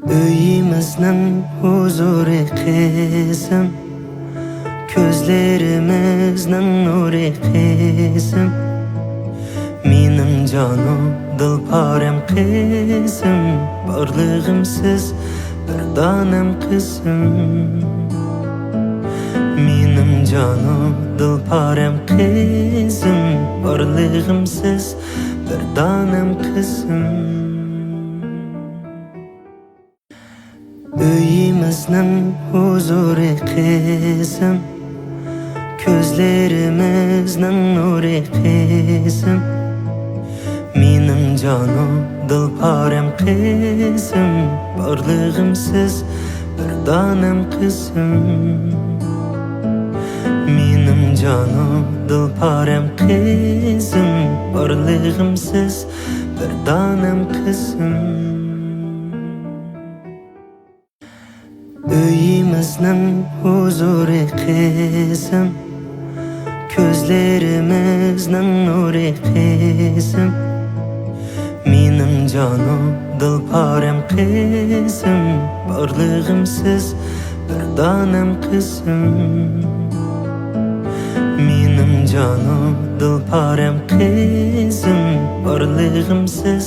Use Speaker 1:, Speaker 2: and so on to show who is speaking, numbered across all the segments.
Speaker 1: Öyimizning huzuri qizim, ko'zlarimizning nuri qizim, mening jonim dilparem qizim, borlig'imsiz bir donam qizim. Mening jonim dilparem qizim, borlig'imsiz bir donam qizim. Öyimizning huzuri qizim, ko'zlarimizning nuri qizim, mening jonim dilparem qizim, borlig'imsiz bir donam qizim. Mening jonim dilparem qizim, borlig'imsiz bir donam qizim. Öyimizning huzuri qizim, ko'zlarimizning nuri qizim, mening jonim dilparem qizim, borlig'imsiz bir donam qizim. Mening jonim dilparem qizim, borlig'imsiz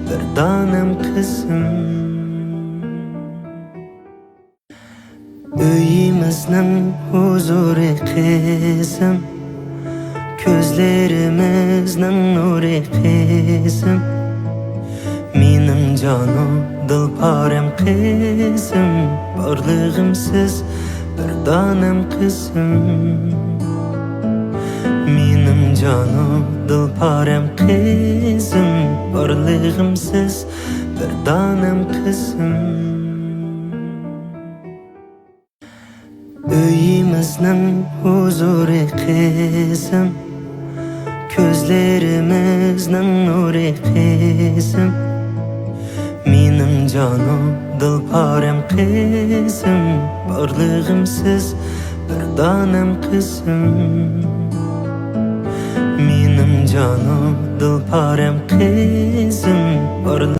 Speaker 1: bir donam qizim. Öyimizning huzuri qizim, ko'zlarimizning nuri qizim, mening jonim dilparem qizim, borlig'imsiz bir donam qizim. Mening jonim dilparem qizim, borlig'imsiz bir donam qizim. Öyimizning huzuri qizim, ko'zlarimizning nuri qizim, mening jonim dilparem qizim, borlig'imsiz bir donam qizim. Mening jonim dilparem qizim,